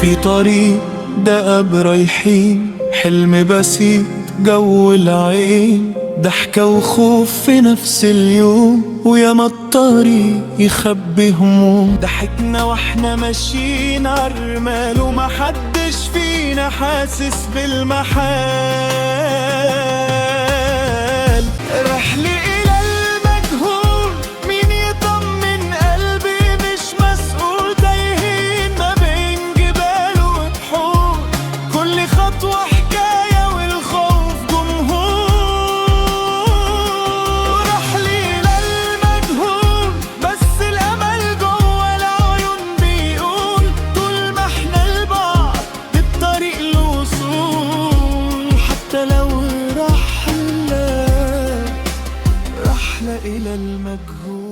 في طريق دقب رايحين، حلم بسيط جو العين، ضحكة وخوف في نفس اليوم، وياما الطريق يخبي هموم. ضحكنا واحنا ماشيين عالرمال، ومحدش فينا حاسس بالمحال. رحلة إلى المجهول، مين يطمن قلبي مش مسؤول، تايهين ما بين جبال وبحور، كل خطوة حكاية والخوف جمهور. رحلة إلى المجهول، بس الأمل جوا العيون بيقول، طول ما احنا لبعض الطريق الوصول. حتى لو رحلة إلى المجهول.